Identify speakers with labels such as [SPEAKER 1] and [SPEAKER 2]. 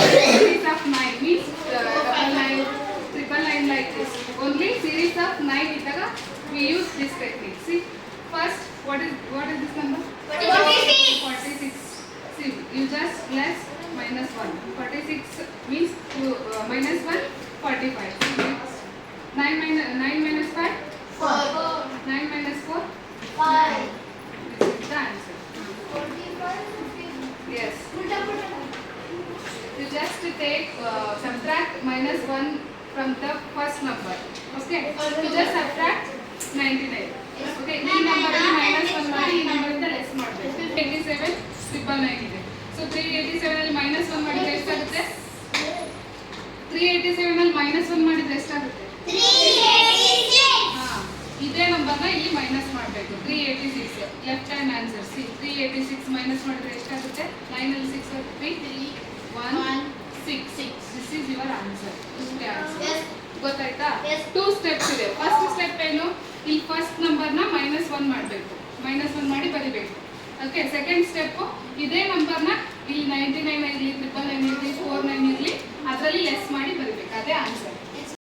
[SPEAKER 1] series of 9 means double line, triple line like this. Only series of 9 idaga we use this technique. See, first what is this number? 46. See, you just less minus 1. 46 means minus 1, 45. See, 9 minus 5? 4. 9 minus 4?
[SPEAKER 2] 5.
[SPEAKER 1] This is the answer.
[SPEAKER 2] 45.
[SPEAKER 1] Yes. You just take subtract minus 1 from the first number. Okay. You just subtract 99. Okay. ಈ number minus 1 ಮಾಡಿ ಈ number ಇಂದ less ಮಾಡಬೇಕು. 87 999 ಇದೆ. So 387 ಅಲ್ಲಿ minus 1 ಮಾಡಿದ್ರೆ ಎಷ್ಟಾಗುತ್ತೆ? 387 ಅಲ್ಲಿ minus 1 ಮಾಡಿದ್ರೆ ಎಷ್ಟಾಗುತ್ತೆ?
[SPEAKER 2] 386.
[SPEAKER 1] ಹಾ. ಇದೇ ನಂಬರ್ನ ಇಲ್ಲಿ ಮೈನಸ್ ಮಾಡಬೇಕು. 386 left hand answer. C 386 minus ಮಾಡಿದ್ರೆ ಎಷ್ಟಾಗುತ್ತೆ? 9 ಅಲ್ಲಿ 6 3 1 6. This is your answer. ಇಷ್ಟೇ ಆನ್ಸರ್. ಗೊತ್ತಾಯ್ತಾ? 2 ಸ್ಟೆಪ್ಸ್ ಇದೆ. ಫಸ್ಟ್ ಸ್ಟೆಪ್ ಏನು? ಇಲ್ಲಿ ಫಸ್ಟ್ ನಂಬರ್ನ -1 ಮಾಡಬೇಕು. -1 ಮಾಡಿ ಬರಿಬೇಕು. ಓಕೆ. ಸೆಕೆಂಡ್ ಸ್ಟೆಪ್ ಇದೇ ನಂಬರ್ನ ಇಲ್ಲಿ 99